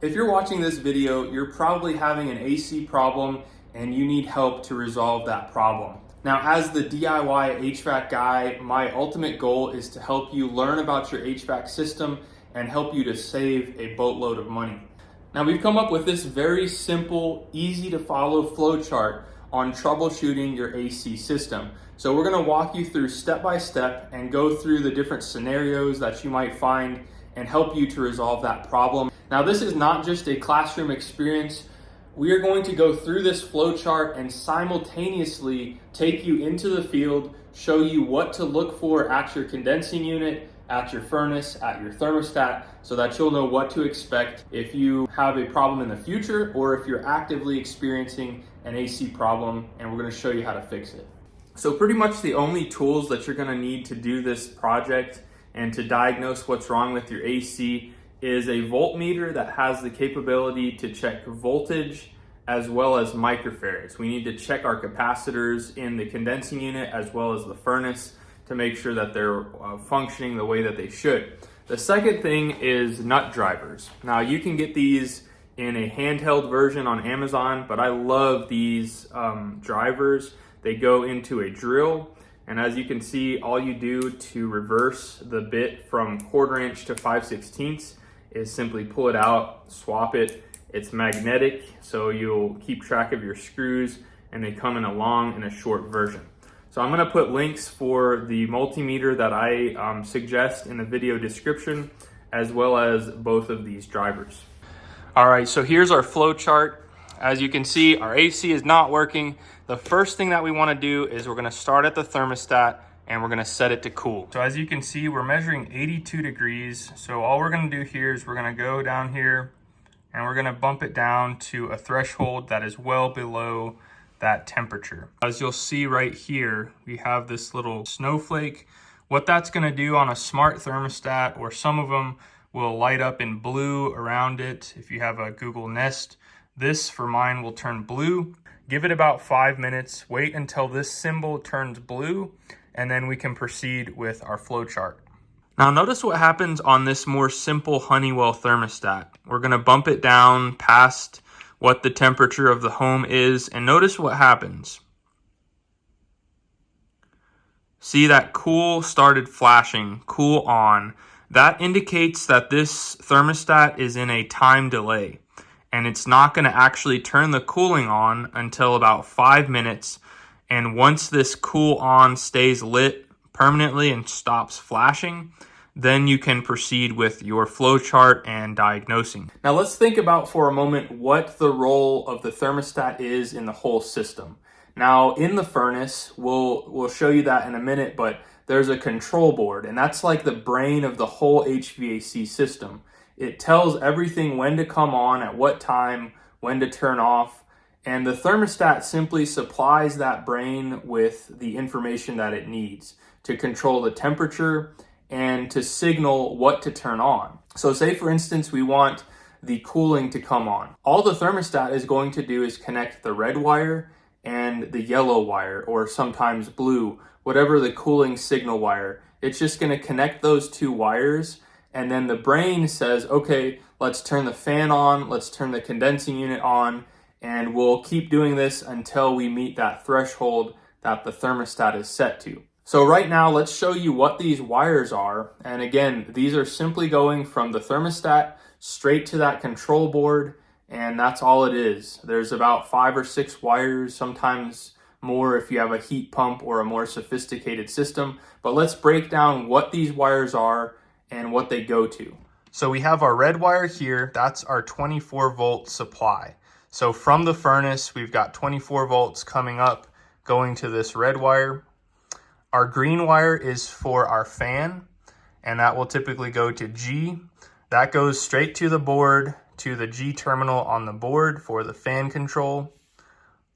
If you're watching this video, you're probably having an AC problem and you need help to resolve that problem. Now, as the DIY HVAC guy, my ultimate goal is to help you learn about your HVAC system and help you to save a boatload of money. Now, we've come up with this very simple, easy to follow flow chart on troubleshooting your AC system. So we're gonna walk you through step by step and go through the different scenarios that you might find and help you to resolve that problem. Now, this is not just a classroom experience. We are going to go through this flow chart and simultaneously take you into the field, show you what to look for at your condensing unit, at your furnace, at your thermostat, so that you'll know what to expect if you have a problem in the future or if you're actively experiencing an AC problem, and we're going to show you how to fix it. So pretty much the only tools that you're going to need to do this project and to diagnose what's wrong with your AC is a voltmeter that has the capability to check voltage as well as microfarads. We need to check our capacitors in the condensing unit as well as the furnace to make sure that they're functioning the way that they should. The second thing is nut drivers. Now, you can get these in a handheld version on Amazon, but I love these drivers. They go into a drill, and as you can see, all you do to reverse the bit from 1/4 inch to 5/16 is simply pull it out, swap it. It's magnetic, so you'll keep track of your screws, and they come in a long and a short version. So I'm gonna put links for the multimeter that I suggest in the video description, as well as both of these drivers. All right, so here's our flow chart. As you can see, our AC is not working. The first thing that we wanna do is we're gonna start at the thermostat and we're gonna set it to cool. So as you can see, we're measuring 82 degrees. So all we're gonna do here is we're gonna go down here and we're gonna bump it down to a threshold that is well below that temperature. As you'll see right here, we have this little snowflake. What that's gonna do on a smart thermostat, or some of them will light up in blue around it. If you have a Google Nest, this for mine will turn blue. Give it about 5 minutes, wait until this symbol turns blue, and then we can proceed with our flow chart. Now notice what happens on this more simple Honeywell thermostat. We're gonna bump it down past what the temperature of the home is, and notice what happens. See, that cool started flashing, cool on. That indicates that this thermostat is in a time delay, and it's not gonna actually turn the cooling on until about 5 minutes. And once this cool on stays lit permanently and stops flashing, then you can proceed with your flow chart and diagnosing. Now let's think about for a moment what the role of the thermostat is in the whole system. Now in the furnace, we'll show you that in a minute, but there's a control board, and that's like the brain of the whole HVAC system. It tells everything when to come on, at what time, when to turn off, and the thermostat simply supplies that brain with the information that it needs to control the temperature and to signal what to turn on. So say for instance, we want the cooling to come on. All the thermostat is going to do is connect the red wire and the yellow wire, or sometimes blue, whatever the cooling signal wire. It's just gonna connect those two wires, and then the brain says, okay, let's turn the fan on, let's turn the condensing unit on, and we'll keep doing this until we meet that threshold that the thermostat is set to. So right now, let's show you what these wires are. And again, these are simply going from the thermostat straight to that control board, and that's all it is. There's about 5 or 6 wires, sometimes more if you have a heat pump or a more sophisticated system. But let's break down what these wires are and what they go to. So we have our red wire here, that's our 24 volt supply. So from the furnace, we've got 24 volts coming up, going to this red wire. Our green wire is for our fan, and that will typically go to G. That goes straight to the board, to the G terminal on the board for the fan control.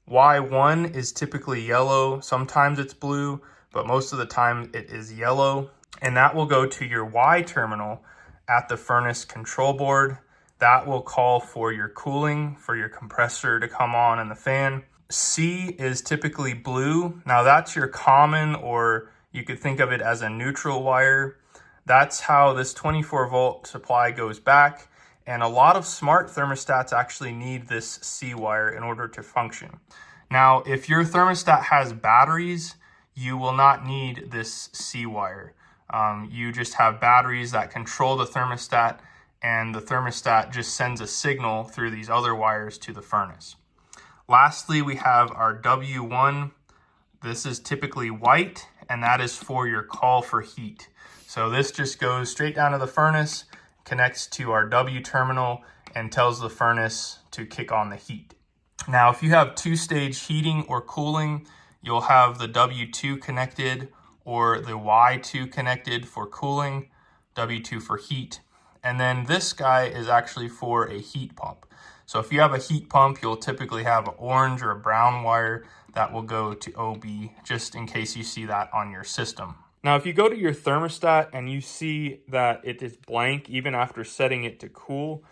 Y1 is typically yellow, sometimes it's blue, but most of the time it is yellow. And that will go to your Y terminal at the furnace control board. That will call for your cooling, for your compressor to come on and the fan. C is typically blue. Now that's your common, or you could think of it as a neutral wire. That's how this 24 volt supply goes back. And a lot of smart thermostats actually need this C wire in order to function. Now, if your thermostat has batteries, you will not need this C wire. You just have batteries that control the thermostat, and the thermostat just sends a signal through these other wires to the furnace. Lastly, we have our W1. This is typically white, and that is for your call for heat. So this just goes straight down to the furnace, connects to our W terminal, and tells the furnace to kick on the heat. Now, if you have two-stage heating or cooling, you'll have the W2 connected or the Y2 connected for cooling, W2 for heat. And then this guy is actually for a heat pump. So if you have a heat pump, you'll typically have an orange or a brown wire that will go to OB, just in case you see that on your system. Now, if you go to your thermostat and you see that it is blank even after setting it to cool,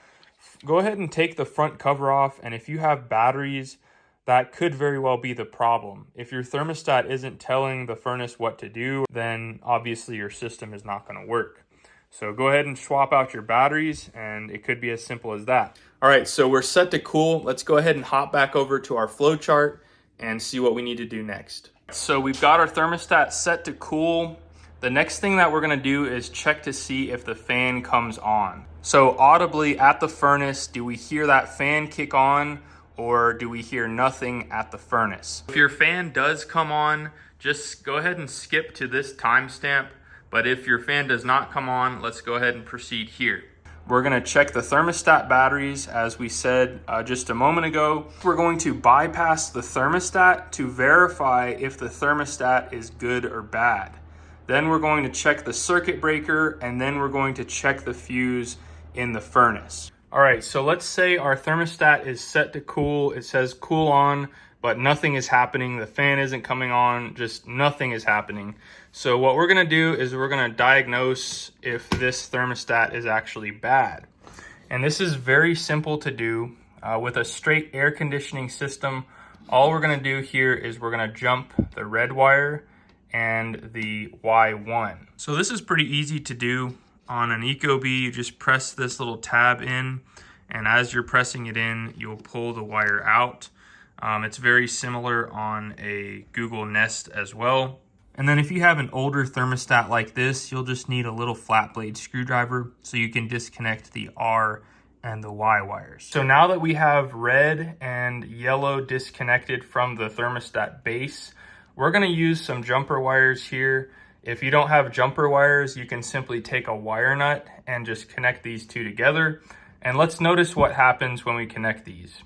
go ahead and take the front cover off. And if you have batteries, that could very well be the problem. If your thermostat isn't telling the furnace what to do, then obviously your system is not going to work. So go ahead and swap out your batteries, and it could be as simple as that. All right, so we're set to cool. Let's go ahead and hop back over to our flow chart and see what we need to do next. So we've got our thermostat set to cool. The next thing that we're gonna do is check to see if the fan comes on. So audibly at the furnace, do we hear that fan kick on, or do we hear nothing at the furnace? If your fan does come on, just go ahead and skip to this timestamp. But if your fan does not come on, let's go ahead and proceed here. We're gonna check the thermostat batteries, as we said just a moment ago. We're going to bypass the thermostat to verify if the thermostat is good or bad. Then we're going to check the circuit breaker, and then we're going to check the fuse in the furnace. All right, so let's say our thermostat is set to cool. It says cool on, but nothing is happening. The fan isn't coming on, just nothing is happening. So what we're gonna do is we're gonna diagnose if this thermostat is actually bad. And this is very simple to do. With a straight air conditioning system, all we're gonna do here is we're gonna jump the red wire and the Y1. So this is pretty easy to do. On an Ecobee, you just press this little tab in, and as you're pressing it in, you'll pull the wire out. It's very similar on a Google Nest as well. And then if you have an older thermostat like this, you'll just need a little flat blade screwdriver so you can disconnect the R and the Y wires. So now that we have red and yellow disconnected from the thermostat base, we're gonna use some jumper wires here. If you don't have jumper wires, you can simply take a wire nut and just connect these two together. And let's notice what happens when we connect these.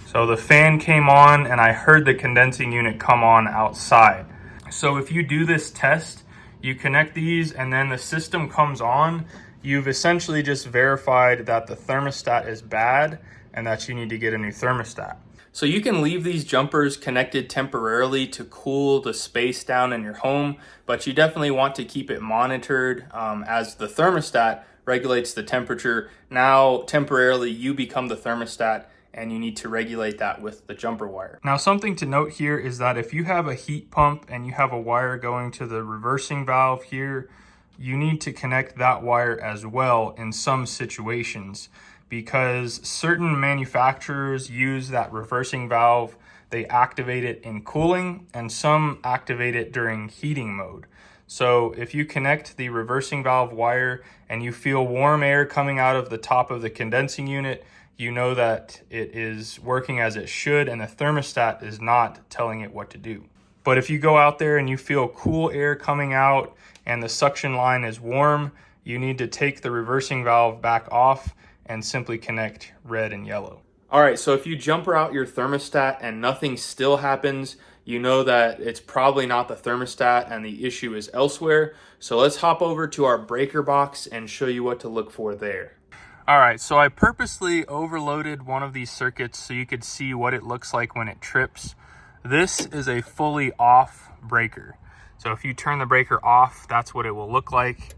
So the fan came on, and I heard the condensing unit come on outside. So if you do this test, you connect these and then the system comes on, you've essentially just verified that the thermostat is bad and that you need to get a new thermostat. So you can leave these jumpers connected temporarily to cool the space down in your home, but you definitely want to keep it monitored as the thermostat regulates the temperature. Now, temporarily, you become the thermostat, and you need to regulate that with the jumper wire. Now, something to note here is that if you have a heat pump and you have a wire going to the reversing valve here, you need to connect that wire as well in some situations, because certain manufacturers use that reversing valve. They activate it in cooling, and some activate it during heating mode. So if you connect the reversing valve wire and you feel warm air coming out of the top of the condensing unit, you know that it is working as it should and the thermostat is not telling it what to do. But if you go out there and you feel cool air coming out and the suction line is warm, you need to take the reversing valve back off and simply connect red and yellow. All right, so if you jumper out your thermostat and nothing still happens, you know that it's probably not the thermostat and the issue is elsewhere. So let's hop over to our breaker box and show you what to look for there. All right, so I purposely overloaded one of these circuits so you could see what it looks like when it trips. This is a fully off breaker. So if you turn the breaker off, that's what it will look like.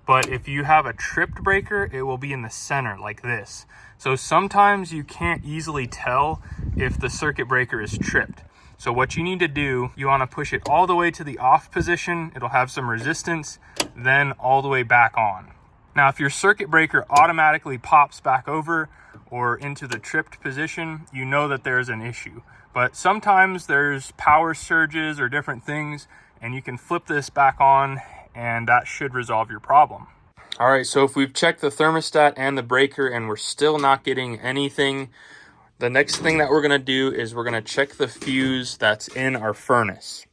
But if you have a tripped breaker, it will be in the center like this. So sometimes you can't easily tell if the circuit breaker is tripped. So what you need to do, you want to push it all the way to the off position. It'll have some resistance, then all the way back on. Now, if your circuit breaker automatically pops back over or into the tripped position, you know that there's an issue. But sometimes there's power surges or different things, and you can flip this back on and that should resolve your problem. All right, so if we've checked the thermostat and the breaker and we're still not getting anything, the next thing that we're gonna do is we're gonna check the fuse that's in our furnace.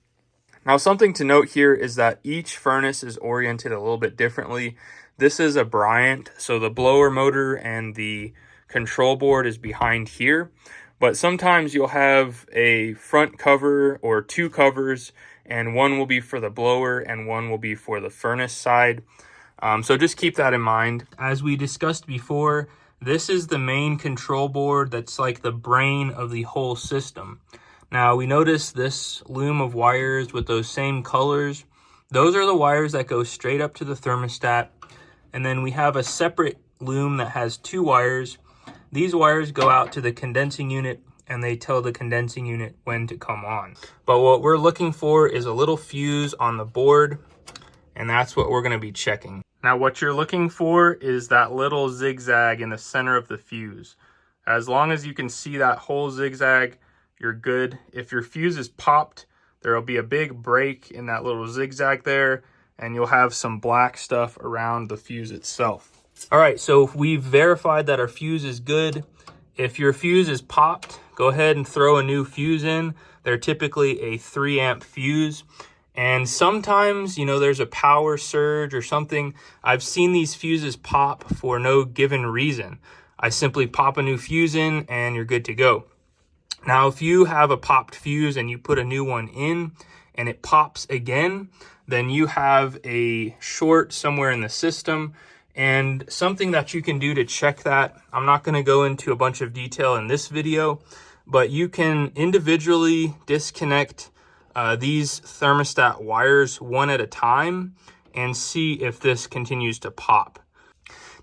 Now, something to note here is that each furnace is oriented a little bit differently. This is a Bryant, so the blower motor and the control board is behind here. But sometimes you'll have a front cover or two covers, and one will be for the blower and one will be for the furnace side. So just keep that in mind. As we discussed before, this is the main control board that's like the brain of the whole system. Now, we notice this loom of wires with those same colors. Those are the wires that go straight up to the thermostat. And then we have a separate loom that has two wires. These wires go out to the condensing unit and they tell the condensing unit when to come on. But what we're looking for is a little fuse on the board, and that's what we're gonna be checking. Now, what you're looking for is that little zigzag in the center of the fuse. As long as you can see that whole zigzag, you're good. If your fuse is popped, there'll be a big break in that little zigzag there, and you'll have some black stuff around the fuse itself. All right, so if we've verified that our fuse is good, if your fuse is popped, go ahead and throw a new fuse in. They're typically a 3 amp fuse. And sometimes, you know, there's a power surge or something. I've seen these fuses pop for no given reason. I simply pop a new fuse in and you're good to go. Now, if you have a popped fuse and you put a new one in and it pops again, then you have a short somewhere in the system. And something that you can do to check that, I'm not going to go into a bunch of detail in this video, but you can individually disconnect these thermostat wires one at a time and see if this continues to pop.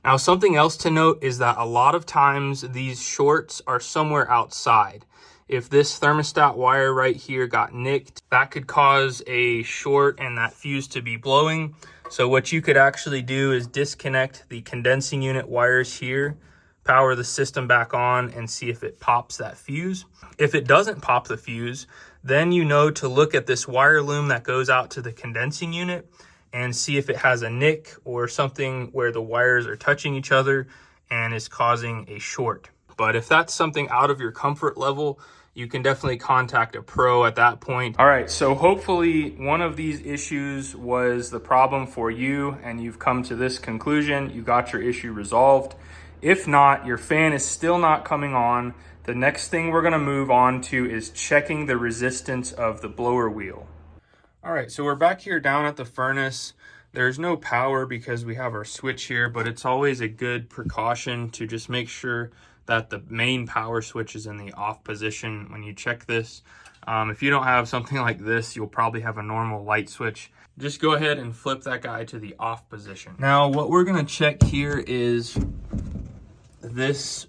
Now, something else to note is that a lot of times these shorts are somewhere outside. If this thermostat wire right here got nicked, that could cause a short and that fuse to be blowing. So what you could actually do is disconnect the condensing unit wires here, power the system back on, and see if it pops that fuse. If it doesn't pop the fuse, then you know to look at this wire loom that goes out to the condensing unit and see if it has a nick or something where the wires are touching each other and is causing a short. But if that's something out of your comfort level, you can definitely contact a pro at that point. All right, so hopefully one of these issues was the problem for you and you've come to this conclusion, you got your issue resolved. If not, your fan is still not coming on, the next thing we're gonna move on to is checking the resistance of the blower wheel. All right, so we're back here down at the furnace. There's no power because we have our switch here, but it's always a good precaution to just make sure that the main power switch is in the off position when you check this. If you don't have something like this, you'll probably have a normal light switch. Just go ahead and flip that guy to the off position. Now, what we're gonna check here is this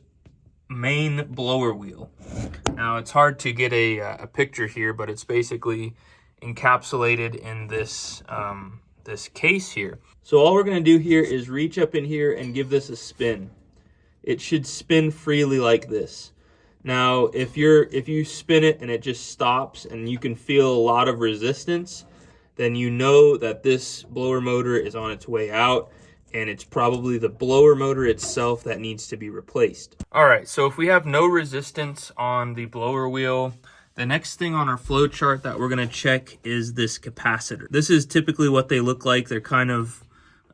main blower wheel. Now, it's hard to get a picture here, but it's basically encapsulated in this, this case here. So all we're gonna do here is reach up in here and give this a spin. It should spin freely like this. Now, if you spin it and it just stops and you can feel a lot of resistance, then you know that this blower motor is on its way out, and it's probably the blower motor itself that needs to be replaced. All right, so if we have no resistance on the blower wheel, the next thing on our flow chart that we're gonna check is this capacitor. This is typically what they look like. They're kind of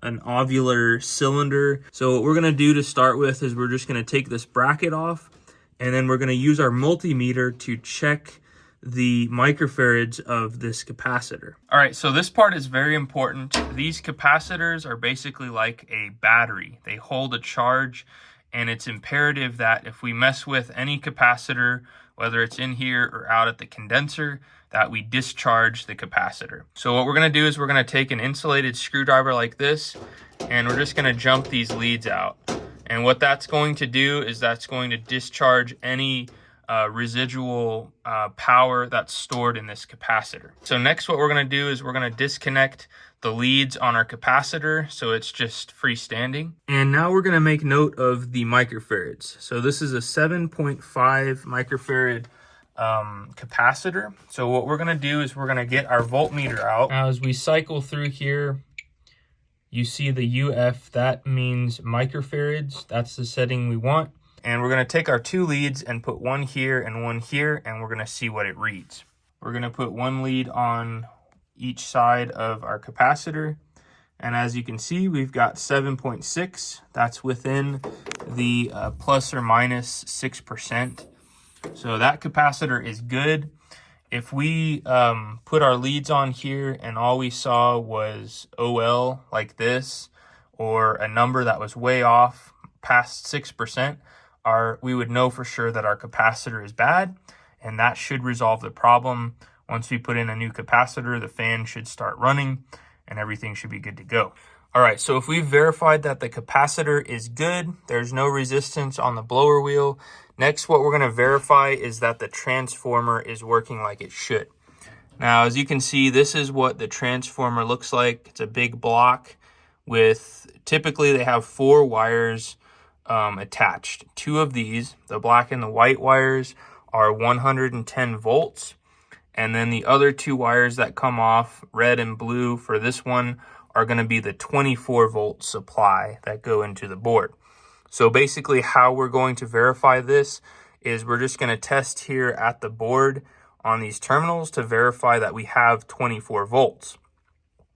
an ovular cylinder. So what we're gonna do to start with is we're just gonna take this bracket off, and then we're gonna use our multimeter to check the microfarads of this capacitor. All right, so this part is very important. These capacitors are basically like a battery. They hold a charge, and it's imperative that if we mess with any capacitor, whether it's in here or out at the condenser, that we discharge the capacitor. So what we're gonna do is we're gonna take an insulated screwdriver like this, and we're just gonna jump these leads out. And what that's going to do is that's going to discharge any residual power that's stored in this capacitor. So next what we're going to do is we're going to disconnect the leads on our capacitor so it's just freestanding. And now we're going to make note of the microfarads. So this is a 7.5 microfarad capacitor. So what we're going to do is we're going to get our voltmeter out. Now as we cycle through here, you see the UF, that means microfarads. That's the setting we want. And we're going to take our two leads and put one here, and we're going to see what it reads. We're going to put one lead on each side of our capacitor. And as you can see, we've got 7.6. That's within the plus or minus 6%. So that capacitor is good. If we put our leads on here and all we saw was OL like this, or a number that was way off past 6%, we would know for sure that our capacitor is bad, and that should resolve the problem. Once we put in a new capacitor, the fan should start running and everything should be good to go. All right, so if we've verified that the capacitor is good, there's no resistance on the blower wheel. Next, what we're going to verify is that the transformer is working like it should. Now, as you can see, this is what the transformer looks like. It's a big block with, typically they have 4 wires attached. 2 of these, the black and the white wires, are 110 volts. And then the other 2 wires that come off, red and blue for this one, are going to be the 24 volt supply that go into the board. So basically how we're going to verify this is we're just going to test here at the board on these terminals to verify that we have 24 volts.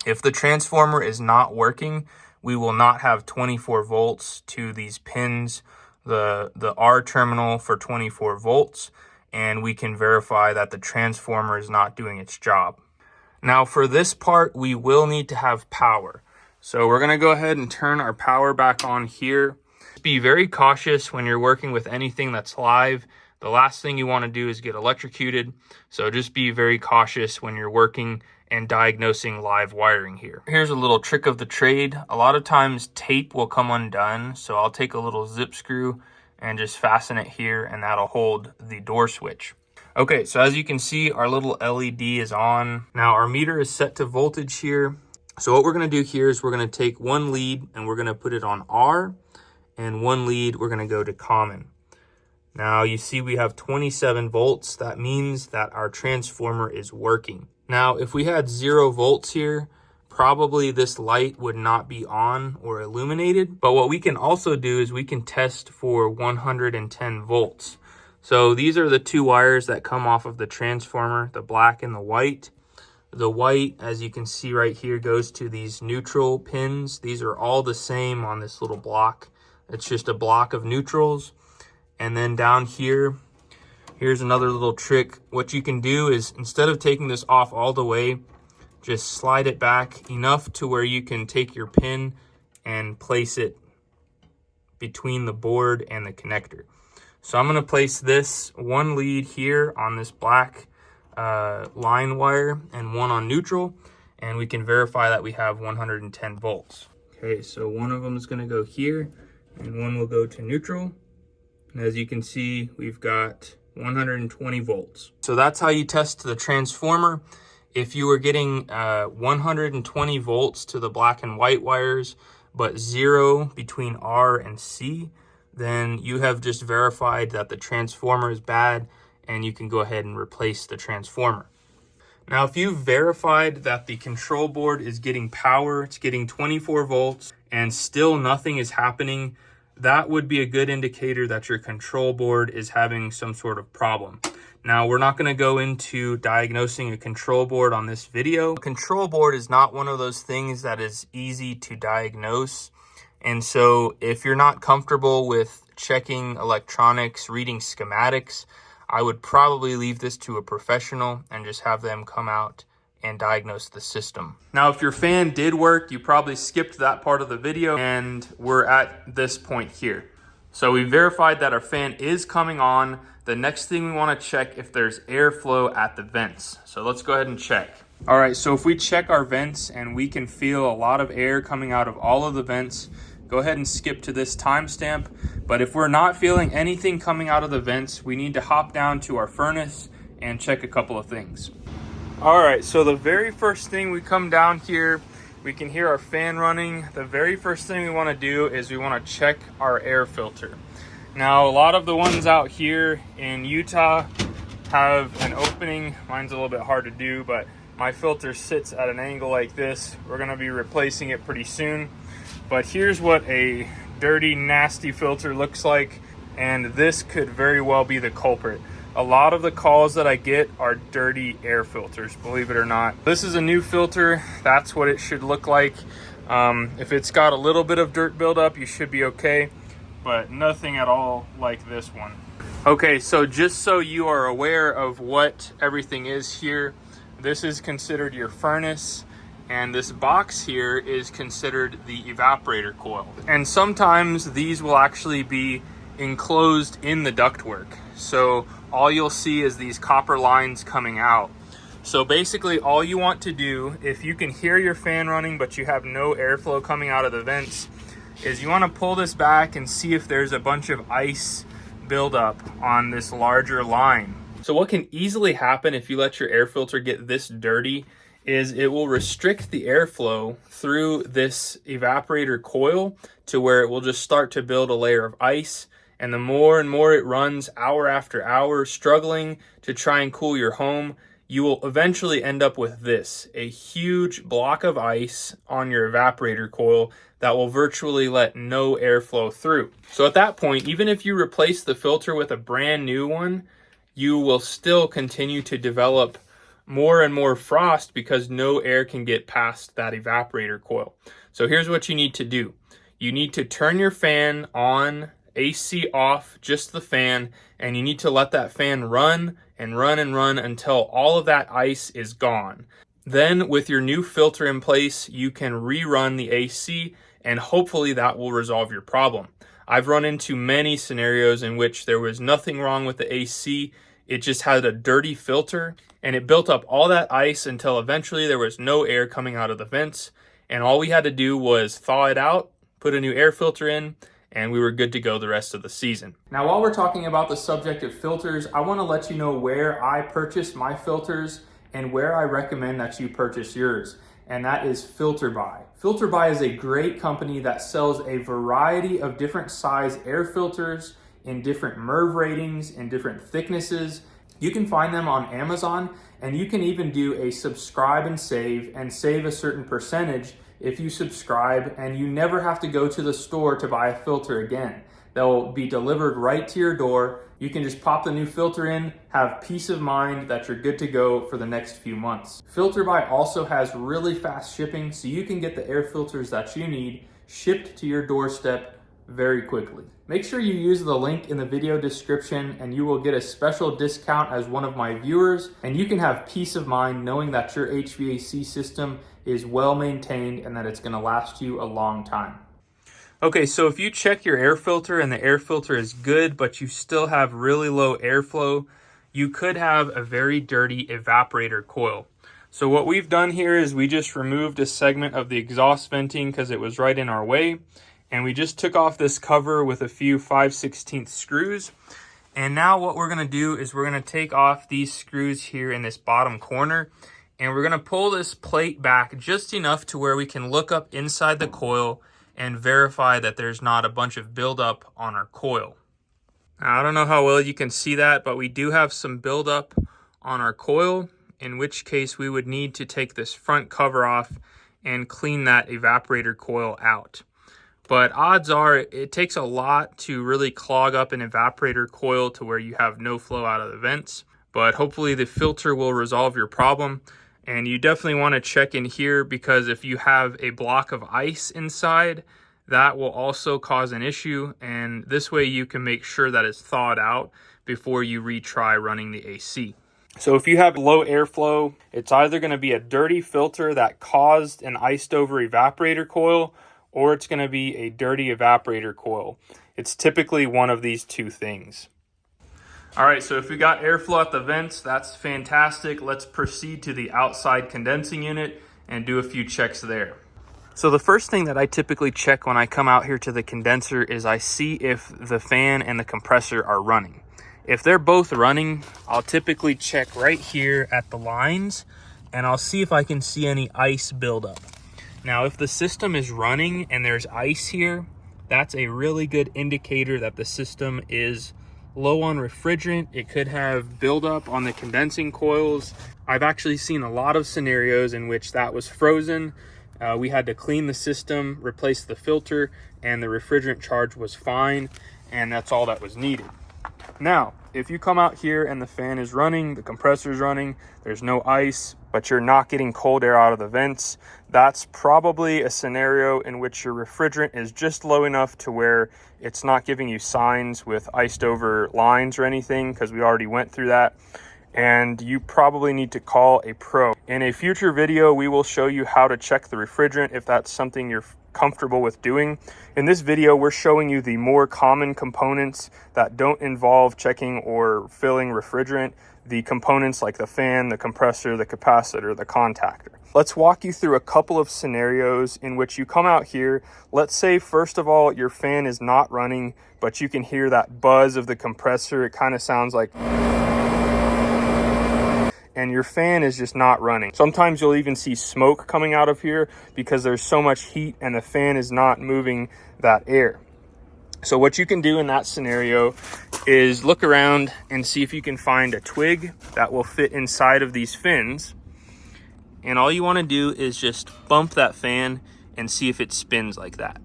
If the transformer is not working, we will not have 24 volts to these pins, the R terminal for 24 volts, and we can verify that the transformer is not doing its job. Now for this part, we will need to have power. So we're going to go ahead and turn our power back on here. Be very cautious when you're working with anything that's live. The last thing you want to do is get electrocuted. So just be very cautious when you're working and diagnosing live wiring here. Here's a little trick of the trade. A lot of times tape will come undone. So I'll take a little zip screw and just fasten it here, and that'll hold the door switch. Okay, so as you can see, our little LED is on. Now our meter is set to voltage here. So what we're going to do here is we're going to take one lead and we're going to put it on R, and one lead we're going to go to common. Now you see we have 27 volts. That means that our transformer is working. Now if we had 0 volts here, probably this light would not be on or illuminated. But what we can also do is we can test for 110 volts. So these are the 2 wires that come off of the transformer, the black and the white. The white, as you can see right here, goes to these neutral pins. These are all the same on this little block. It's just a block of neutrals. And then down here, here's another little trick. What you can do is, instead of taking this off all the way, just slide it back enough to where you can take your pin and place it between the board and the connector. So I'm going to place this one lead here on this black line wire and one on neutral, and we can verify that we have 110 volts. Okay, so one of them is going to go here and one will go to neutral. And as you can see, we've got 120 volts. So that's how you test the transformer. If you were getting 120 volts to the black and white wires, but 0 between R and C, then you have just verified that the transformer is bad and you can go ahead and replace the transformer. Now, if you've verified that the control board is getting power, it's getting 24 volts, and still nothing is happening, that would be a good indicator that your control board is having some sort of problem. Now, we're not going to go into diagnosing a control board on this video. A control board is not one of those things that is easy to diagnose. And so if you're not comfortable with checking electronics, reading schematics, I would probably leave this to a professional and just have them come out and diagnose the system. Now, if your fan did work, you probably skipped that part of the video, and we're at this point here. So we verified that our fan is coming on. The next thing we want to check if there's airflow at the vents. So let's go ahead and check. All right, so if we check our vents and we can feel a lot of air coming out of all of the vents, go ahead and skip to this timestamp. But if we're not feeling anything coming out of the vents, we need to hop down to our furnace and check a couple of things. All right, so the very first thing we come down here, we can hear our fan running. The very first thing we want to do is we want to check our air filter. Now, a lot of the ones out here in Utah have an opening. Mine's a little bit hard to do, but my filter sits at an angle like this. We're going to be replacing it pretty soon. But here's what a dirty, nasty filter looks like, and this could very well be the culprit. A lot of the calls that I get are dirty air filters, believe it or not. This is a new filter. That's what it should look like. If it's got a little bit of dirt buildup, you should be okay, but nothing at all like this one. Okay, so just so you are aware of what everything is here, this is considered your furnace, and this box here is considered the evaporator coil. And sometimes these will actually be enclosed in the ductwork. So all you'll see is these copper lines coming out. So basically all you want to do, if you can hear your fan running but you have no airflow coming out of the vents, is you want to pull this back and see if there's a bunch of ice buildup on this larger line. So what can easily happen if you let your air filter get this dirty is it will restrict the airflow through this evaporator coil to where it will just start to build a layer of ice. And the more and more it runs hour after hour, struggling to try and cool your home, you will eventually end up with this, a huge block of ice on your evaporator coil that will virtually let no airflow through. So at that point, even if you replace the filter with a brand new one, you will still continue to develop more and more frost because no air can get past that evaporator coil. So here's what you need to do. You need to turn your fan on, AC off, just the fan, and you need to let that fan run and run and run until all of that ice is gone. Then with your new filter in place, you can rerun the AC and hopefully that will resolve your problem. I've run into many scenarios in which there was nothing wrong with the AC, it just had a dirty filter and it built up all that ice until eventually there was no air coming out of the vents, and all we had to do was thaw it out, put a new air filter in, and we were good to go the rest of the season. Now, while we're talking about the subject of filters, I want to let you know where I purchase my filters and where I recommend that you purchase yours, and that is Filterbuy. Filterbuy is a great company that sells a variety of different size air filters in different MERV ratings and different thicknesses. You can find them on Amazon, and you can even do a subscribe and save a certain percentage if you subscribe, and you never have to go to the store to buy a filter again. They'll be delivered right to your door. You can just pop the new filter in, have peace of mind that you're good to go for the next few months. Filterbuy also has really fast shipping, so you can get the air filters that you need shipped to your doorstep very quickly. Make sure you use the link in the video description and you will get a special discount as one of my viewers, and you can have peace of mind knowing that your HVAC system is well maintained and that it's going to last you a long time. Okay, so if you check your air filter and the air filter is good, but you still have really low airflow, you could have a very dirty evaporator coil. So what we've done here is we just removed a segment of the exhaust venting because it was right in our way. And we just took off this cover with a few 5/16 screws. And now what we're gonna do is we're gonna take off these screws here in this bottom corner, and we're gonna pull this plate back just enough to where we can look up inside the coil and verify that there's not a bunch of buildup on our coil. Now, I don't know how well you can see that, but we do have some buildup on our coil, in which case we would need to take this front cover off and clean that evaporator coil out. But odds are it takes a lot to really clog up an evaporator coil to where you have no flow out of the vents. But hopefully the filter will resolve your problem. And you definitely want to check in here, because if you have a block of ice inside, that will also cause an issue. And this way you can make sure that it's thawed out before you retry running the AC. So if you have low airflow, it's either going to be a dirty filter that caused an iced over evaporator coil, or it's going to be a dirty evaporator coil. It's typically one of these two things. All right, so if we got airflow at the vents, that's fantastic. Let's proceed to the outside condensing unit and do a few checks there. So the first thing that I typically check when I come out here to the condenser is I see if the fan and the compressor are running. If they're both running, I'll typically check right here at the lines and I'll see if I can see any ice buildup. Now, if the system is running and there's ice here, that's a really good indicator that the system is low on refrigerant. It could have buildup on the condensing coils. I've actually seen a lot of scenarios in which that was frozen. We had to clean the system, replace the filter, and the refrigerant charge was fine, and that's all that was needed. Now, if you come out here and the fan is running, the compressor is running, there's no ice, but you're not getting cold air out of the vents, that's probably a scenario in which your refrigerant is just low enough to where it's not giving you signs with iced over lines or anything, because we already went through that. And you probably need to call a pro. In a future video, we will show you how to check the refrigerant if that's something you're comfortable with doing. In this video, we're showing you the more common components that don't involve checking or filling refrigerant, the components like the fan, the compressor, the capacitor, the contactor. Let's walk you through a couple of scenarios in which you come out here. Let's say, first of all, your fan is not running, but you can hear that buzz of the compressor. It kind of sounds like, and your fan is just not running. Sometimes you'll even see smoke coming out of here because there's so much heat and the fan is not moving that air. So what you can do in that scenario is look around and see if you can find a twig that will fit inside of these fins. And all you want to do is just bump that fan and see if it spins like that.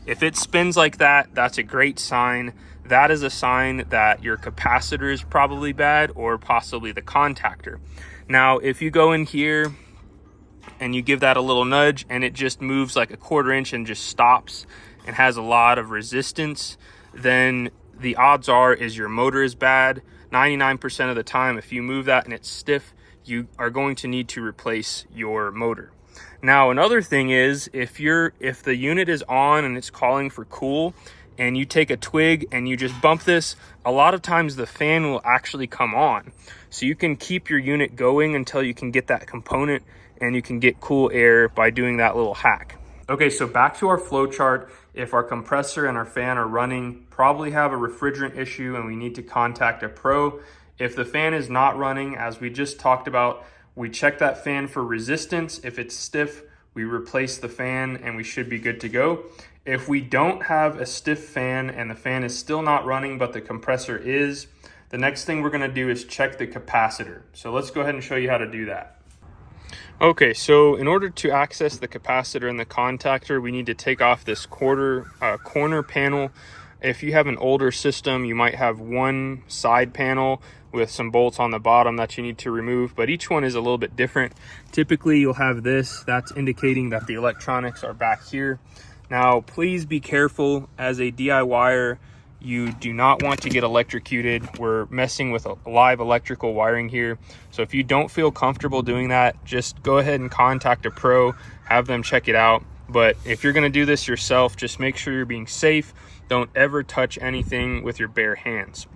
If it spins like that, that's a great sign. That is a sign that your capacitor is probably bad, or possibly the contactor. Now, if you go in here and you give that a little nudge and it just moves like a 1/4 inch and just stops and has a lot of resistance, then the odds are is your motor is bad. 99% of the time, if you move that and it's stiff, you are going to need to replace your motor. Now, another thing is if the unit is on and it's calling for cool, and you take a twig and you just bump this, a lot of times the fan will actually come on. So you can keep your unit going until you can get that component and you can get cool air by doing that little hack. Okay, so back to our flow chart. If our compressor and our fan are running, probably have a refrigerant issue and we need to contact a pro. If the fan is not running, as we just talked about, we check that fan for resistance. If it's stiff, we replace the fan and we should be good to go. If we don't have a stiff fan and the fan is still not running, but the compressor is, the next thing we're gonna do is check the capacitor. So let's go ahead and show you how to do that. Okay, so in order to access the capacitor and the contactor, we need to take off this corner panel. If you have an older system, you might have one side panel with some bolts on the bottom that you need to remove, but each one is a little bit different. Typically, you'll have this, that's indicating that the electronics are back here. Now, please be careful. As a DIYer, you do not want to get electrocuted. We're messing with live electrical wiring here. So if you don't feel comfortable doing that, just go ahead and contact a pro, have them check it out. But if you're gonna do this yourself, just make sure you're being safe. Don't ever touch anything with your bare hands.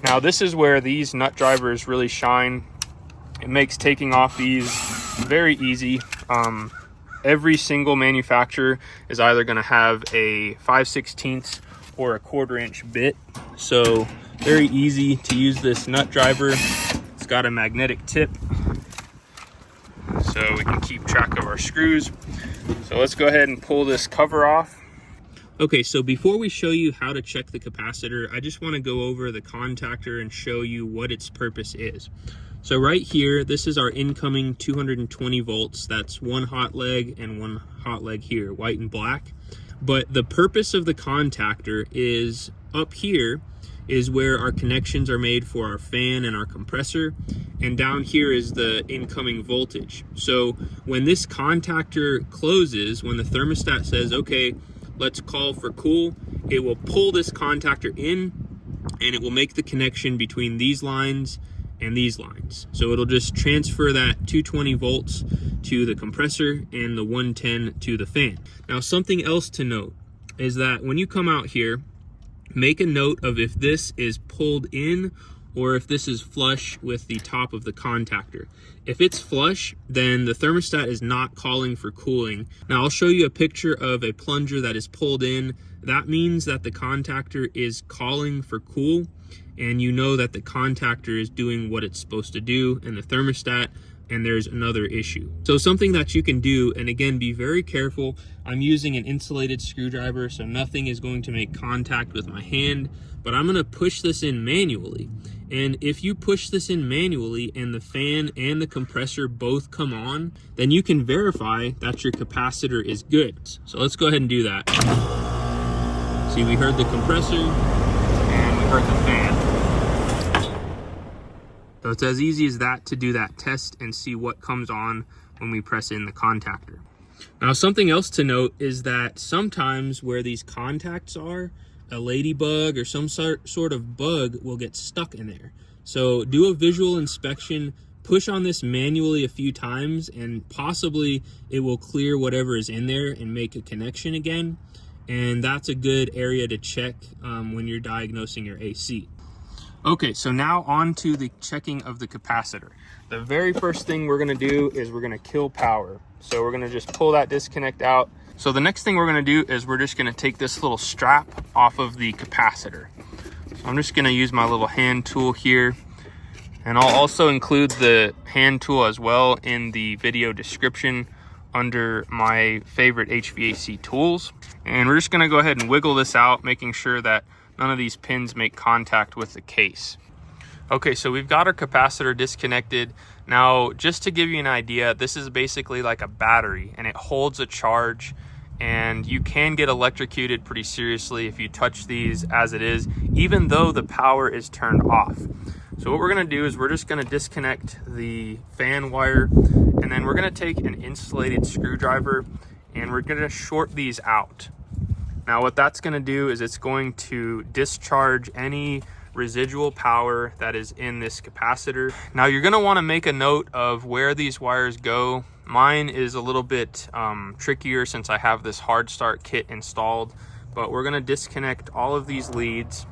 Now, this is where these nut drivers really shine. It makes taking off these very easy. Every single manufacturer is either going to have a 5/16 or a 1/4 inch bit. So very easy to use this nut driver. It's got a magnetic tip, so we can keep track of our screws. So let's go ahead and pull this cover off. Okay, so before we show you how to check the capacitor, I just want to go over the contactor and show you what its purpose is. So right here, this is our incoming 220 volts. That's one hot leg and one hot leg here, white and black. But the purpose of the contactor is up here is where our connections are made for our fan and our compressor. And down here is the incoming voltage. So when this contactor closes, when the thermostat says, okay, let's call for cool, it will pull this contactor in and it will make the connection between these lines and these lines. So it'll just transfer that 220 volts to the compressor and the 110 to the fan. Now, something else to note is that when you come out here, make a note of if this is pulled in or if this is flush with the top of the contactor. If it's flush, then the thermostat is not calling for cooling. Now I'll show you a picture of a plunger that is pulled in. That means that the contactor is calling for cool, and you know that the contactor is doing what it's supposed to do in the thermostat, and there's another issue. So something that you can do, and again, be very careful. I'm using an insulated screwdriver, so nothing is going to make contact with my hand, but I'm gonna push this in manually. And if you push this in manually and the fan and the compressor both come on, then you can verify that your capacitor is good. So let's go ahead and do that. See, we heard the compressor and we heard the fan. So it's as easy as that to do that test and see what comes on when we press in the contactor. Now, something else to note is that sometimes where these contacts are, a ladybug or some sort of bug will get stuck in there. So do a visual inspection, push on this manually a few times, and possibly it will clear whatever is in there and make a connection again. And that's a good area to check when you're diagnosing your AC. Okay, so now on to the checking of the capacitor. The very first thing we're gonna do is we're gonna kill power. So we're gonna just pull that disconnect out. So the next thing we're gonna do is we're just gonna take this little strap off of the capacitor. So I'm just gonna use my little hand tool here, and I'll also include the hand tool as well in the video description under my favorite HVAC tools. And we're just gonna go ahead and wiggle this out, making sure that none of these pins make contact with the case. Okay, so we've got our capacitor disconnected. Now, just to give you an idea, this is basically like a battery, and it holds a charge, and you can get electrocuted pretty seriously if you touch these as it is, even though the power is turned off. So what we're gonna do is we're just gonna disconnect the fan wire, and then we're gonna take an insulated screwdriver and we're gonna short these out. Now what that's gonna do is it's going to discharge any residual power that is in this capacitor. Now you're gonna wanna make a note of where these wires go. Mine is a little bit trickier since I have this hard start kit installed, but we're gonna disconnect all of these leads.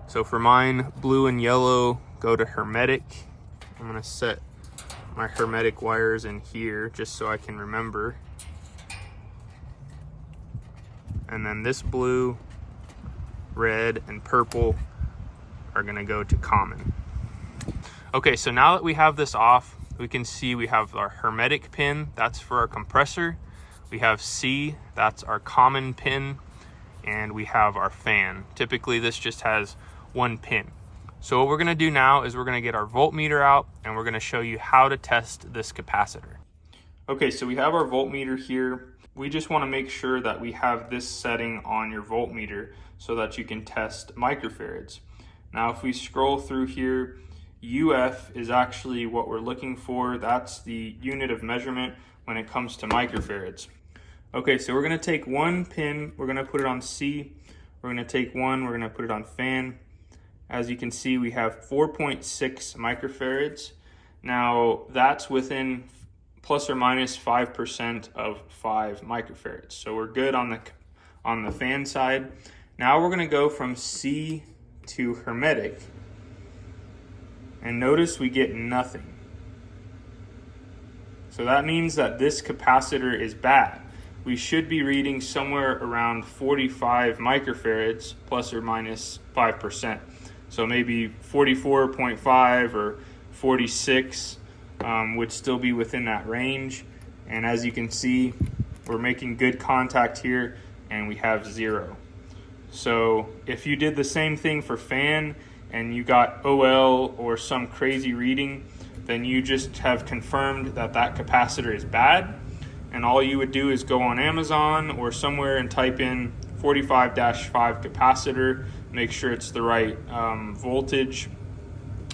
So for mine, blue and yellow go to hermetic. I'm gonna set my hermetic wires in here just so I can remember. And then this blue, red, and purple are gonna go to common. Okay, so now that we have this off, we can see we have our hermetic pin, that's for our compressor. We have C, that's our common pin, and we have our fan. Typically this just has one pin. So what we're gonna do now is we're gonna get our voltmeter out and we're gonna show you how to test this capacitor. Okay, so we have our voltmeter here. We just wanna make sure that we have this setting on your voltmeter so that you can test microfarads. Now, if we scroll through here, UF is actually what we're looking for. That's the unit of measurement when it comes to microfarads. Okay, so we're gonna take one pin, we're gonna put it on C. We're gonna take one, we're gonna put it on fan. As you can see, we have 4.6 microfarads. Now, that's within plus or minus 5% of 5 microfarads. So we're good on the fan side. Now we're gonna go from C to hermetic. And notice we get nothing. So that means that this capacitor is bad. We should be reading somewhere around 45 microfarads plus or minus 5%. So maybe 44.5 or 46 would still be within that range. And as you can see, we're making good contact here and we have 0. So if you did the same thing for fan and you got OL or some crazy reading, then you just have confirmed that that capacitor is bad. And all you would do is go on Amazon or somewhere and type in 45-5 capacitor, make sure it's the right voltage,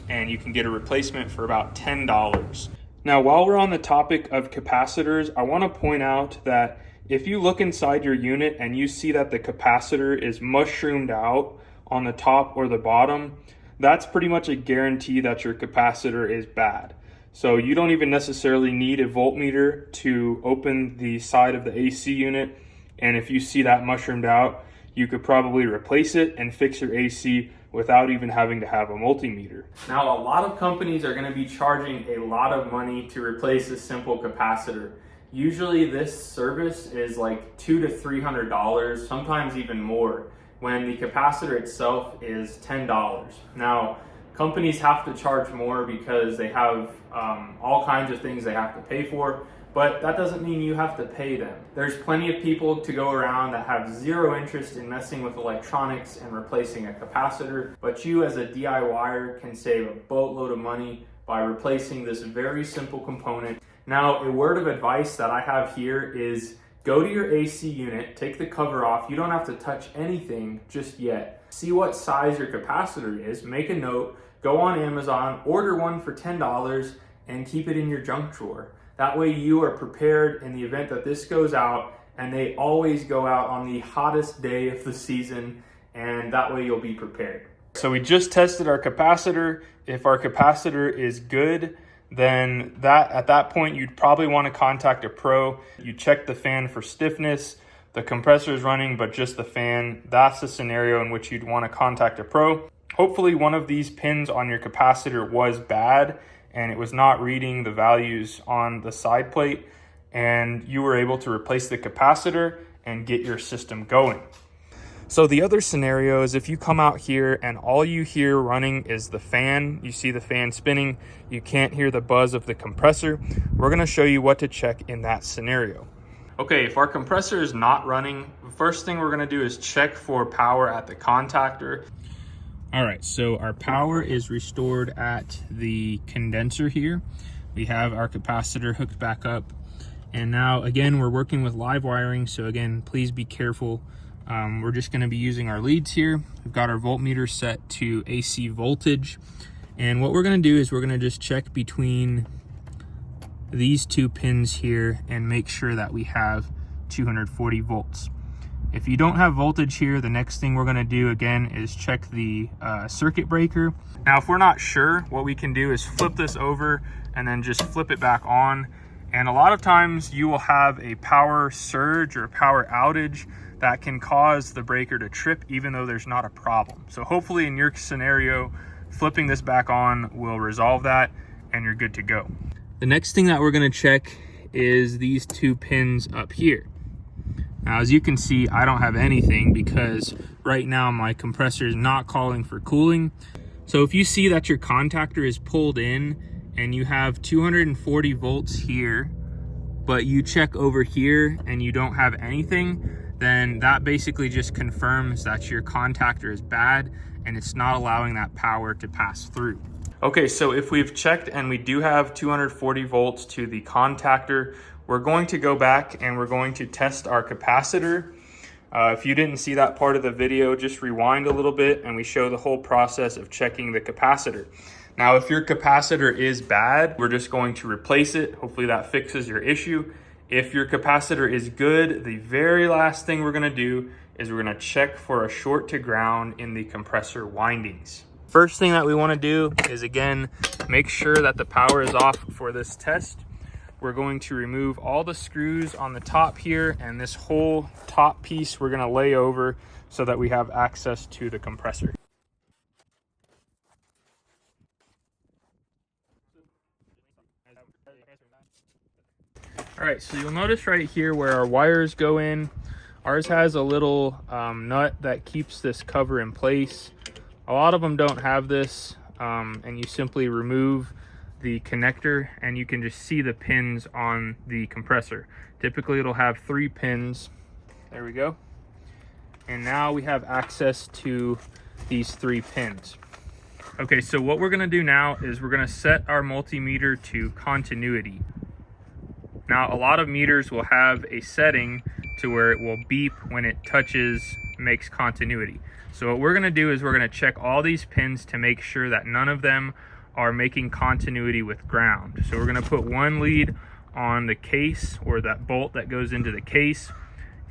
and you can get a replacement for about $10. Now, while we're on the topic of capacitors, I want to point out that if you look inside your unit and you see that the capacitor is mushroomed out on the top or the bottom, that's pretty much a guarantee that your capacitor is bad. So you don't even necessarily need a voltmeter to open the side of the AC unit. And if you see that mushroomed out, you could probably replace it and fix your AC without even having to have a multimeter. Now, a lot of companies are going to be charging a lot of money to replace a simple capacitor. Usually this service is like $200 to $300, sometimes even more, when the capacitor itself is $10. Now, companies have to charge more because they have all kinds of things they have to pay for, but that doesn't mean you have to pay them. There's plenty of people to go around that have zero interest in messing with electronics and replacing a capacitor, but you as a DIYer can save a boatload of money by replacing this very simple component. Now, a word of advice that I have here is go to your AC unit, take the cover off. You don't have to touch anything just yet. See what size your capacitor is, make a note, go on Amazon, order one for $10, and keep it in your junk drawer. That way you are prepared in the event that this goes out, and they always go out on the hottest day of the season, and that way you'll be prepared. So we just tested our capacitor. If our capacitor is good, then at that point you'd probably want to contact a pro. You check the fan for stiffness, the compressor is running, but just the fan. That's the scenario in which you'd want to contact a pro. Hopefully one of these pins on your capacitor was bad and it was not reading the values on the side plate, and you were able to replace the capacitor and get your system going. So the other scenario is if you come out here and all you hear running is the fan, you see the fan spinning, you can't hear the buzz of the compressor. We're gonna show you what to check in that scenario. Okay, if our compressor is not running, the first thing we're gonna do is check for power at the contactor. All right, so our power is restored at the condenser here. We have our capacitor hooked back up. And now, again, we're working with live wiring, so again, please be careful. We're just gonna be using our leads here. We've got our voltmeter set to AC voltage. And what we're gonna do is we're gonna just check between these two pins here and make sure that we have 240 volts. If you don't have voltage here, the next thing we're gonna do again is check the circuit breaker. Now, if we're not sure, what we can do is flip this over and then just flip it back on. And a lot of times you will have a power surge or power outage that can cause the breaker to trip even though there's not a problem. So hopefully in your scenario, flipping this back on will resolve that and you're good to go. The next thing that we're gonna check is these two pins up here. Now, as you can see, I don't have anything because right now my compressor is not calling for cooling. So if you see that your contactor is pulled in and you have 240 volts here, but you check over here and you don't have anything, then that basically just confirms that your contactor is bad and it's not allowing that power to pass through. Okay, so if we've checked and we do have 240 volts to the contactor, we're going to go back and we're going to test our capacitor. If you didn't see that part of the video, just rewind a little bit and we show the whole process of checking the capacitor. Now, if your capacitor is bad, we're just going to replace it. Hopefully that fixes your issue. If your capacitor is good, the very last thing we're gonna do is we're gonna check for a short to ground in the compressor windings. First thing that we wanna do is, again, make sure that the power is off for this test. We're going to remove all the screws on the top here, and this whole top piece we're gonna lay over so that we have access to the compressor. All right, so you'll notice right here where our wires go in, ours has a little nut that keeps this cover in place. A lot of them don't have this, and you simply remove the connector and you can just see the pins on the compressor. Typically it'll have 3 pins. There we go. And now we have access to these 3 pins. Okay, so what we're gonna do now is we're gonna set our multimeter to continuity. Now, a lot of meters will have a setting to where it will beep when it touches, makes continuity. So what we're gonna do is we're gonna check all these pins to make sure that none of them are making continuity with ground. So we're gonna put one lead on the case, or that bolt that goes into the case,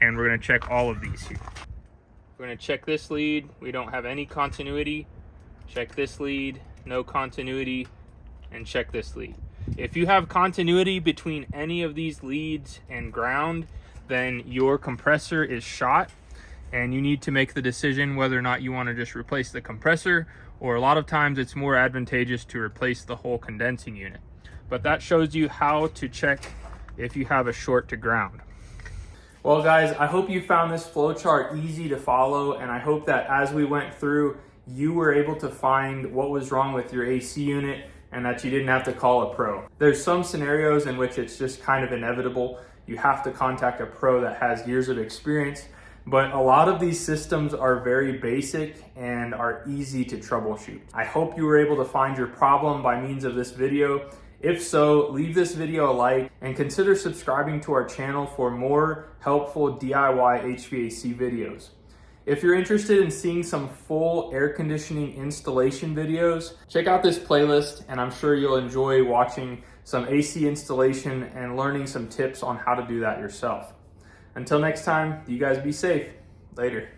and we're gonna check all of these here. We're gonna check this lead, we don't have any continuity. Check this lead, no continuity, and check this lead. If you have continuity between any of these leads and ground, then your compressor is shot. and you need to make the decision whether or not you want to just replace the compressor, or a lot of times it's more advantageous to replace the whole condensing unit. But that shows you how to check if you have a short to ground. Well guys, I hope you found this flowchart easy to follow, and I hope that as we went through, you were able to find what was wrong with your AC unit and that you didn't have to call a pro. There's some scenarios in which it's just kind of inevitable. You have to contact a pro that has years of experience, but a lot of these systems are very basic and are easy to troubleshoot. I hope you were able to find your problem by means of this video. If so, leave this video a like and consider subscribing to our channel for more helpful DIY HVAC videos. If you're interested in seeing some full air conditioning installation videos, check out this playlist, and I'm sure you'll enjoy watching some AC installation and learning some tips on how to do that yourself. Until next time, you guys be safe. Later.